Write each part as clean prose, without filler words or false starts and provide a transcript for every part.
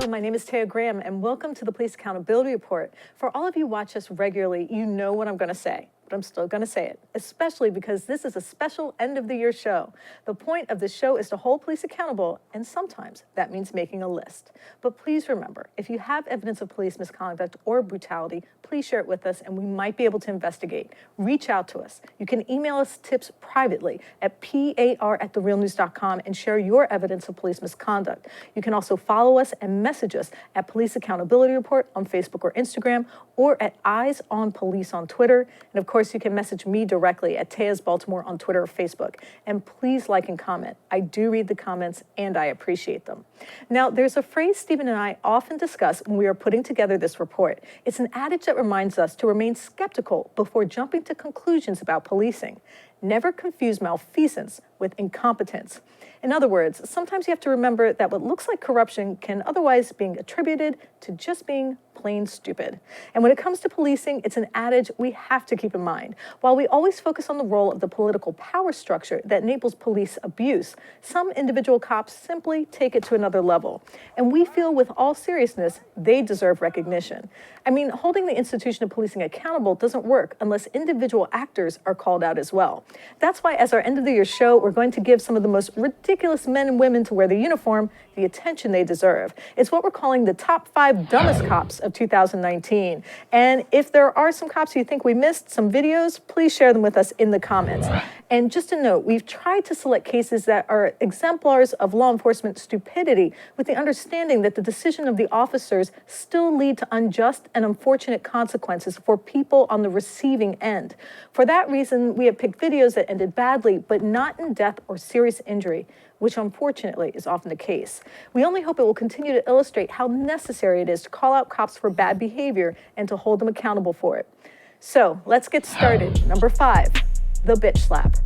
my name is Taya Graham, and welcome to the Police Accountability Report. For all of you who watch us regularly, you know what I'm going to say, but I'm still going to say it, especially because this is a special end-of-the-year show. The point of this show is to hold police accountable, and sometimes that means making a list. But please remember, if you have evidence of police misconduct or brutality, please share it with us, and we might be able to investigate. Reach out to us. You can email us tips privately at par@therealnews.com and share your evidence of police misconduct. You can also follow us and message us at Police Accountability Report on Facebook or Instagram, or at Eyes on Police on Twitter. And of course, you can message me directly at Taya's Baltimore on Twitter or Facebook. And please like and comment. I do read the comments and I appreciate them. Now, there's a phrase Stephen and I often discuss when we are putting together this report. It's an adage that reminds us to remain skeptical before jumping to conclusions about policing. Never confuse malfeasance with incompetence. In other words, sometimes you have to remember that what looks like corruption can otherwise be attributed to just being plain stupid. And when it comes to policing, it's an adage we have to keep in mind. While we always focus on the role of the political power structure that enables police abuse, some individual cops simply take it to another level. And we feel with all seriousness, they deserve recognition. I mean, holding the institution of policing accountable doesn't work unless individual actors are called out as well. That's why as our end of the year show, we're going to give some of the most ridiculous men and women to wear the uniform the attention they deserve. It's what we're calling the top 5 dumbest cops of 2019. And if there are some cops you think we missed, some videos, please share them with us in the comments. And just a note, we've tried to select cases that are exemplars of law enforcement stupidity with the understanding that the decision of the officers still lead to unjust and unfortunate consequences for people on the receiving end. For that reason, we have picked videos that ended badly, but not in death or serious injury, which unfortunately is often the case. We only hope it will continue to illustrate how necessary it is to call out cops for bad behavior and to hold them accountable for it. So let's get started. Number 5, the bitch slap.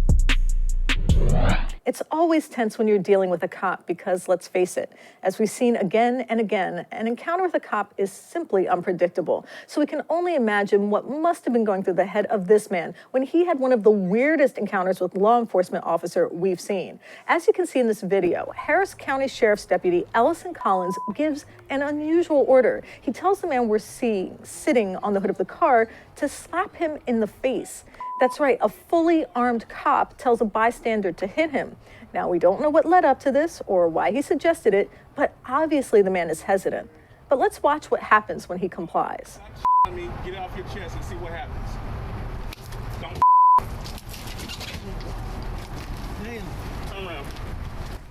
It's always tense when you're dealing with a cop because, let's face it, as we've seen again and again, an encounter with a cop is simply unpredictable. So we can only imagine what must have been going through the head of this man when he had one of the weirdest encounters with law enforcement officer we've seen. As you can see in this video, Harris County Sheriff's Deputy Ellison Collins gives an unusual order. He tells the man we're seeing sitting on the hood of the car to slap him in the face. That's right, a fully armed cop tells a bystander to hit him. Now, we don't know what led up to this or why he suggested it, but obviously the man is hesitant. But let's watch what happens when he complies. Get it off your chest and see what happens. Don't turn around.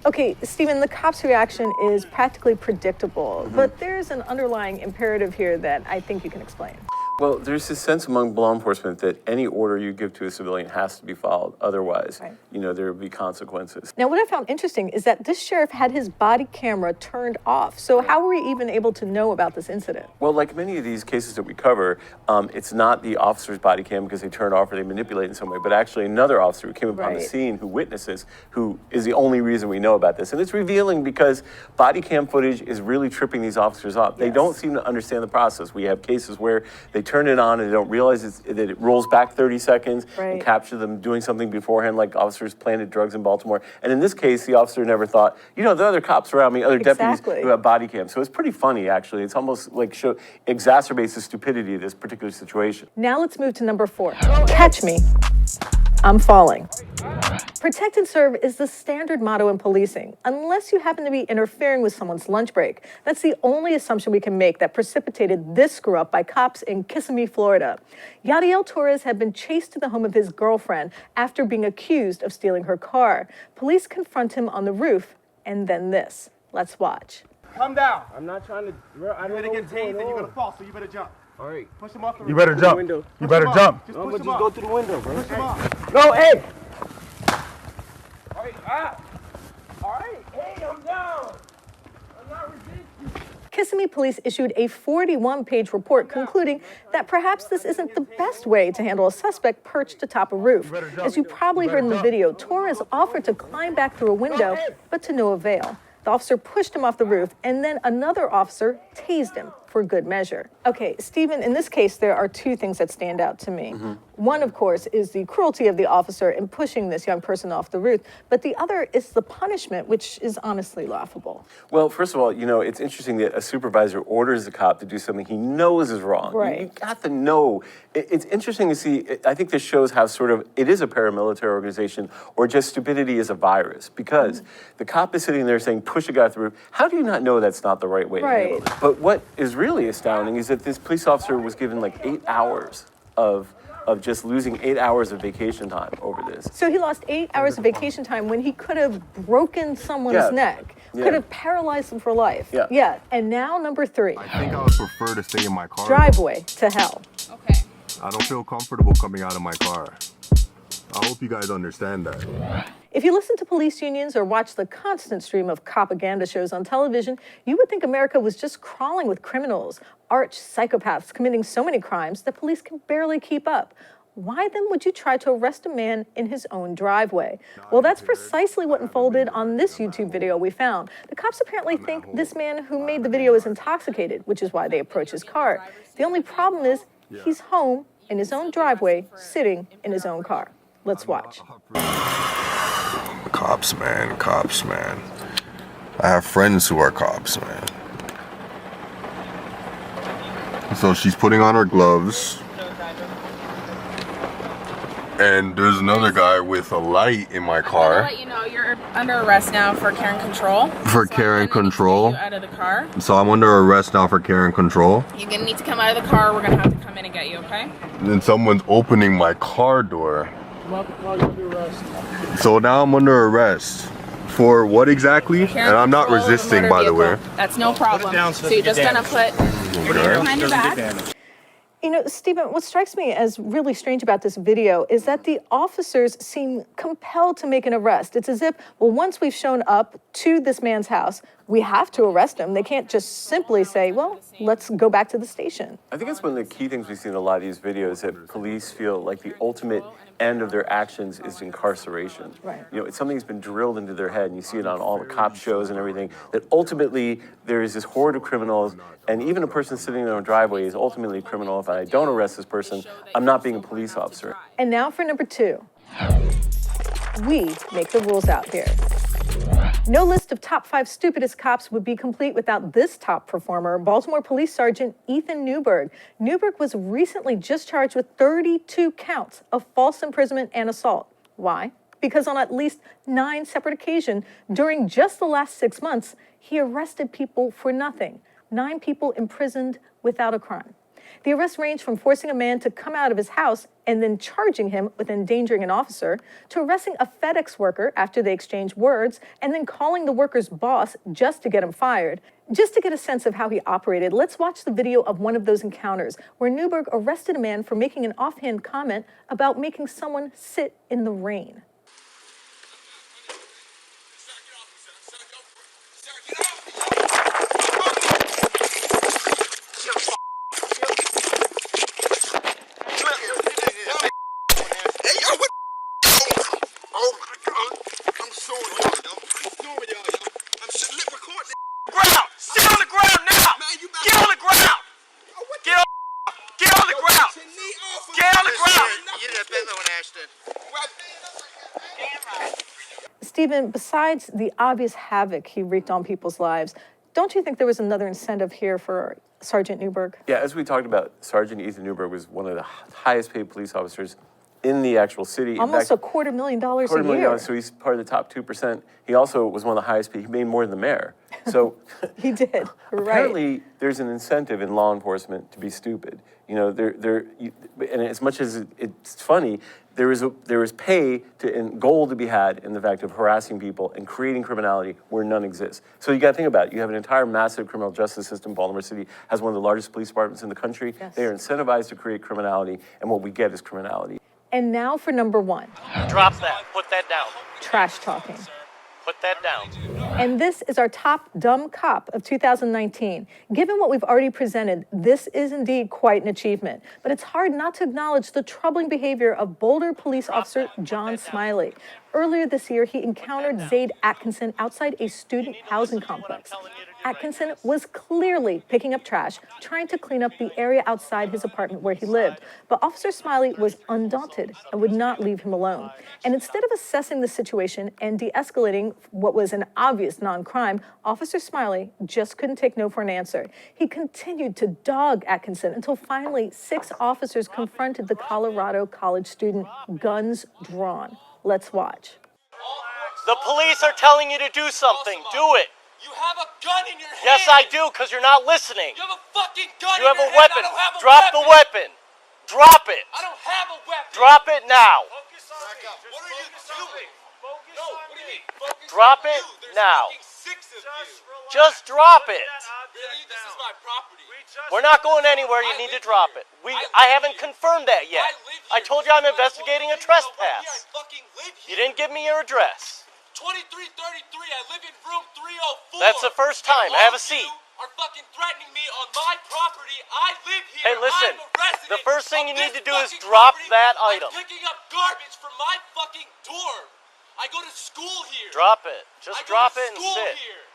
Okay, Stephen, the cop's reaction is practically predictable, but there's an underlying imperative here that I think you can explain. Well, there's this sense among law enforcement that any order you give to a civilian has to be followed. Otherwise, there would be consequences. Now, what I found interesting is that this sheriff had his body camera turned off. So how were we even able to know about this incident? Well, like many of these cases that we cover, it's not the officer's body cam because they turn it off or they manipulate in some way, but actually another officer who came upon the scene, who witnesses, who is the only reason we know about this. And it's revealing because body cam footage is really tripping these officers up. They don't seem to understand the process. We have cases where they turn it on and they don't realize that it rolls back 30 seconds and capture them doing something beforehand, like officers planted drugs in Baltimore. And in this case, the officer never thought, there are other cops around me, other deputies who have body cams. So it's pretty funny, actually. It's almost like exacerbates the stupidity of this particular situation. Now let's move to number 4. Catch me. I'm falling. Protect and serve is the standard motto in policing, unless you happen to be interfering with someone's lunch break. That's the only assumption we can make that precipitated this screw-up by cops in Kissimmee, Florida. Yadiel Torres had been chased to the home of his girlfriend after being accused of stealing her car. Police confront him on the roof, and then this. Let's watch. Come down. I'm not trying to. I don't You're know gonna get tased and you're gonna fall, so you better jump. All right. Push him off the roof. You better jump. You better jump. Just I'm push gonna him just off. go through the window, bro. Push him off. No, hey. All right, All right, hey, I'm down. I'm not resisting. Kissimmee police issued a 41-page report concluding that perhaps this isn't the best way to handle a suspect perched atop a roof. As you probably heard in the video, Torres offered to climb back through a window, but to no avail. The officer pushed him off the roof, and then another officer tased him for good measure. Okay, Stephen, in this case, there are two things that stand out to me. One, of course, is the cruelty of the officer in pushing this young person off the roof, but the other is the punishment, which is honestly laughable. Well, first of all, it's interesting that a supervisor orders a cop to do something he knows is wrong. Right. You got to know. It's interesting to see. I think this shows how sort of it is a paramilitary organization, or just stupidity is a virus, because the cop is sitting there saying, push a guy off the roof. How do you not know that's not the right way to handle it? But what is really astounding is that this police officer was given like 8 hours of just losing 8 hours of vacation time over this. So he lost 8 hours of vacation time when he could have broken someone's neck, could have paralyzed them for life. Yeah. And now number 3. I think I would prefer to stay in my car. Driveway to hell. Okay. I don't feel comfortable coming out of my car. I hope you guys understand that. If you listen to police unions or watch the constant stream of propaganda shows on television, you would think America was just crawling with criminals, arch psychopaths committing so many crimes that police can barely keep up. Why then would you try to arrest a man in his own driveway? Well, that's precisely what unfolded on this YouTube video we found. The cops apparently think this man who made the video is intoxicated, which is why they approach his car. The only problem is he's home in his own driveway, sitting in his own car. Let's watch. Cops, man. Cops, man. I have friends who are cops, man. So she's putting on her gloves. And there's another guy with a light in my car. I'll let you know you're under arrest now for care and control. For care and control? You out of the car. So I'm under arrest now for care and control. You're gonna need to come out of the car. We're gonna have to come in and get you, okay? And then someone's opening my car door. So now I'm under arrest. For what exactly? Care And I'm not control of a resisting, motor by the way. vehicle. That's no problem. So you're just gonna put your hand behind your back. Stephen, what strikes me as really strange about this video is that the officers seem compelled to make an arrest. It's as if, well, once we've shown up to this man's house, we have to arrest him. They can't just simply say, well, let's go back to the station. I think that's one of the key things we see in a lot of these videos, that police feel like the ultimate end of their actions is incarceration. Right. It's something that's been drilled into their head, and you see it on all the cop shows and everything, that ultimately there is this horde of criminals, and even a person sitting in their own driveway is ultimately a criminal. If I don't arrest this person, I'm not being a police officer. And now for number 2. We make the rules out here. No list of top 5 stupidest cops would be complete without this top performer, Baltimore Police Sergeant Ethan Newberg. Newberg was recently just charged with 32 counts of false imprisonment and assault. Why? Because on at least 9 separate occasions during just the last 6 months, he arrested people for nothing. 9 people imprisoned without a crime. The arrests range from forcing a man to come out of his house and then charging him with endangering an officer, to arresting a FedEx worker after they exchanged words and then calling the worker's boss just to get him fired. Just to get a sense of how he operated, let's watch the video of one of those encounters where Newberg arrested a man for making an offhand comment about making someone sit in the rain. Stephen, besides the obvious havoc he wreaked on people's lives, don't you think there was another incentive here for Sergeant Newberg? Yeah, as we talked about, Sergeant Ethan Newberg was one of the highest paid police officers in the actual city. Almost $250,000 a year. So he's part of the top 2%. He also was one of the highest paid. He made more than the mayor. So he did. Apparently, there's an incentive in law enforcement to be stupid. And as much as it's funny, there is pay and gold to be had in the fact of harassing people and creating criminality where none exists. So you got to think about it. You have an entire massive criminal justice system. Baltimore City has one of the largest police departments in the country. Yes. They are incentivized to create criminality, and what we get is criminality. And now for number 1. Drop that. Put that down. Trash talking. Put that down. And this is our top dumb cop of 2019. Given what we've already presented, this is indeed quite an achievement. But it's hard not to acknowledge the troubling behavior of Boulder police officer John Smiley. Earlier this year, he encountered Zaid Atkinson outside a student housing complex. Atkinson was clearly picking up trash, trying to clean up the area outside his apartment where he lived. But Officer Smiley was undaunted and would not leave him alone. And instead of assessing the situation and de-escalating what was an obvious non-crime, Officer Smiley just couldn't take no for an answer. He continued to dog Atkinson until finally 6 officers confronted the Colorado college student, guns drawn. Let's watch. The police are telling you to do something. Do it. You have a gun in your hand. Yes, I do, because you're not listening. You have a fucking gun You in have your a hand. weapon. I don't have a Drop weapon. the weapon. Drop it. I don't have a weapon. Drop it now. Focus on me. What are you doing? No, what do you mean? Focus Drop on it you. There's now. fucking 6 of you. Just drop it. Really? This is my property. We're not going anywhere. You need to drop it. I haven't confirmed that yet. I told you I'm investigating a trespass. I fucking live You here. didn't give me your address. 2333. I live in room 304. That's the first time. And Have all a seat. You are fucking threatening me on my property. I live here. Hey, listen. I'm a resident The first thing of you need this to do is fucking drop property. that item. I'm picking up garbage from my fucking dorm. I go to school here. Drop it. Just I drop go to it and school sit. Here.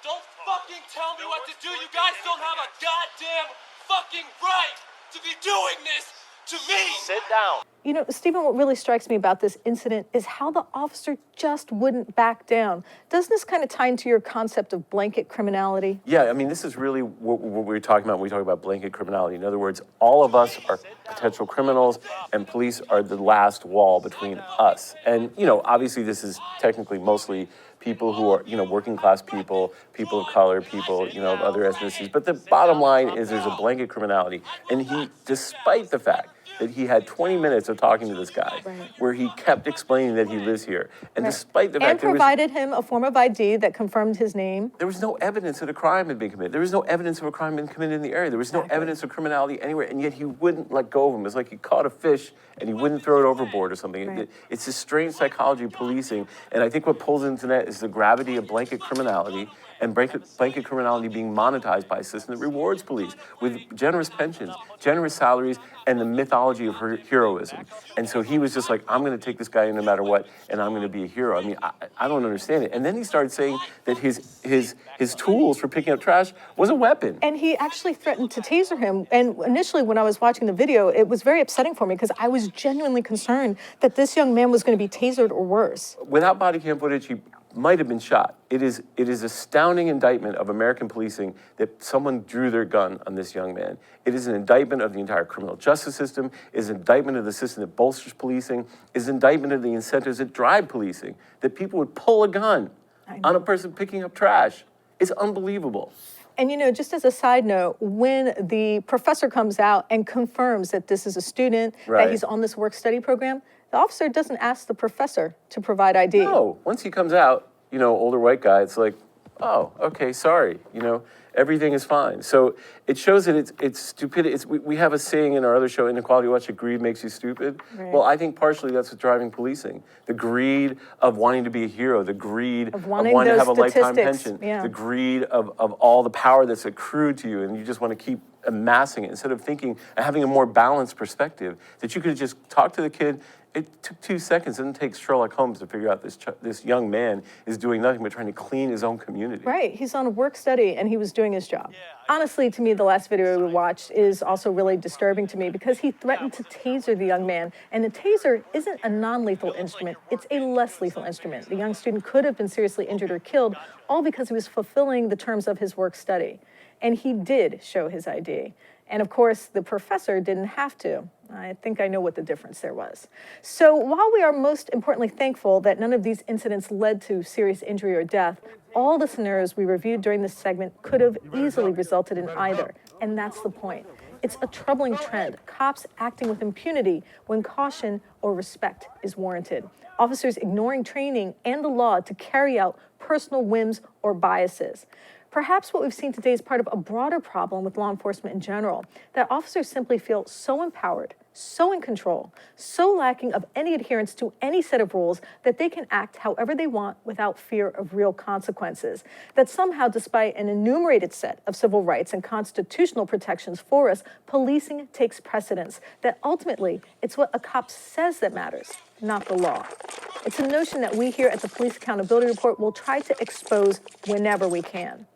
Don't fucking tell me what to do. You guys don't have a goddamn fucking right to be doing this to me. Sit down. You know, Stephen, what really strikes me about this incident is how the officer just wouldn't back down. Doesn't this kind of tie into your concept of blanket criminality? Yeah, I mean, this is really what we're talking about when we talk about blanket criminality. In other words, all of us are potential criminals, and police are the last wall between us. And, you know, obviously this is technically mostly people who are, you know, working class people, people of color, people, you know, of other ethnicities. But the bottom line is there's a blanket criminality. And he, despite the fact that he had 20 minutes of talking to this guy, where he kept explaining that he lives here. And despite the fact And provided him a form of ID that confirmed his name. there was no evidence that a crime had been committed. There was no evidence of a crime being committed in the area. There was no evidence of criminality anywhere, and yet he wouldn't let go of him. It's like he caught a fish and he wouldn't throw it overboard or something. It's this strange psychology of policing, and I think what pulls into that is the gravity of blanket criminality and blanket criminality being monetized by a system that rewards police with generous pensions, generous salaries, and the mythology of heroism. And so he was just like, I'm going to take this guy in no matter what, and I'm going to be a hero. I mean, I don't understand it. And then he started saying that his tools for picking up trash was a weapon. And he actually threatened to taser him. And initially, when I was watching the video, it was very upsetting for me because I was genuinely concerned that this young man was going to be tasered or worse. Without body cam footage, he might have been shot. It is astounding indictment of American policing that someone drew their gun on this young man. It is an indictment of the entire criminal justice system. It is an indictment of the system that bolsters policing. It is an indictment of the incentives that drive policing, that people would pull a gun on a person picking up trash. It's unbelievable. And, you know, just as a side note, when the professor comes out and confirms that this is a student, that he's on this work-study program, the officer doesn't ask the professor to provide ID. No, once he comes out, you know, older white guy, it's like, oh, okay, sorry, you know, everything is fine. So it shows that it's stupid. We have a saying in our other show, Inequality Watch, that greed makes you stupid. Right. Well, I think partially that's what's driving policing. The greed of wanting to be a hero, the greed of wanting to have a lifetime pension, the greed of all the power that's accrued to you, and you just want to keep amassing it instead of thinking and having a more balanced perspective that you could just talk to the kid. It took 2 seconds. It didn't take Sherlock Holmes to figure out this young man is doing nothing but trying to clean his own community. Right, he's on a work study and he was doing his job. Honestly, to me, the last video we watched is also really disturbing to me because he threatened to taser the young man. And a taser isn't a non-lethal instrument, it's a less lethal instrument. The young student could have been seriously injured or killed, all because he was fulfilling the terms of his work study. And he did show his ID. And of course, the professor didn't have to. I think I know what the difference there was. So while we are most importantly thankful that none of these incidents led to serious injury or death, all the scenarios we reviewed during this segment could have easily resulted in either. And that's the point. It's a troubling trend, cops acting with impunity when caution or respect is warranted. Officers ignoring training and the law to carry out personal whims or biases. Perhaps what we've seen today is part of a broader problem with law enforcement in general, that officers simply feel so empowered, so in control, so lacking of any adherence to any set of rules that they can act however they want without fear of real consequences. That somehow, despite an enumerated set of civil rights and constitutional protections for us, policing takes precedence. That ultimately, it's what a cop says that matters, not the law. It's a notion that we here at the Police Accountability Report will try to expose whenever we can.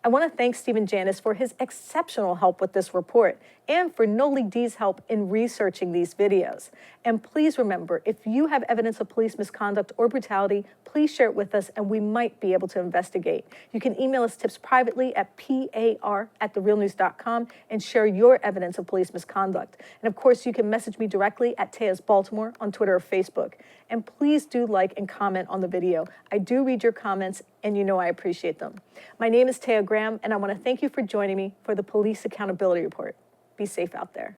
I want to thank Stephen Janis for his exceptional help with this report and for Noli D's help in researching these videos. And please remember, if you have evidence of police misconduct or brutality, please share it with us and we might be able to investigate. You can email us tips privately at par@therealnews.com and share your evidence of police misconduct. And of course, you can message me directly at Teas Baltimore on Twitter or Facebook. And please do like and comment on the video. I do read your comments and you know I appreciate them. My name is Taya Graham and I want to thank you for joining me for the Police Accountability Report. Be safe out there.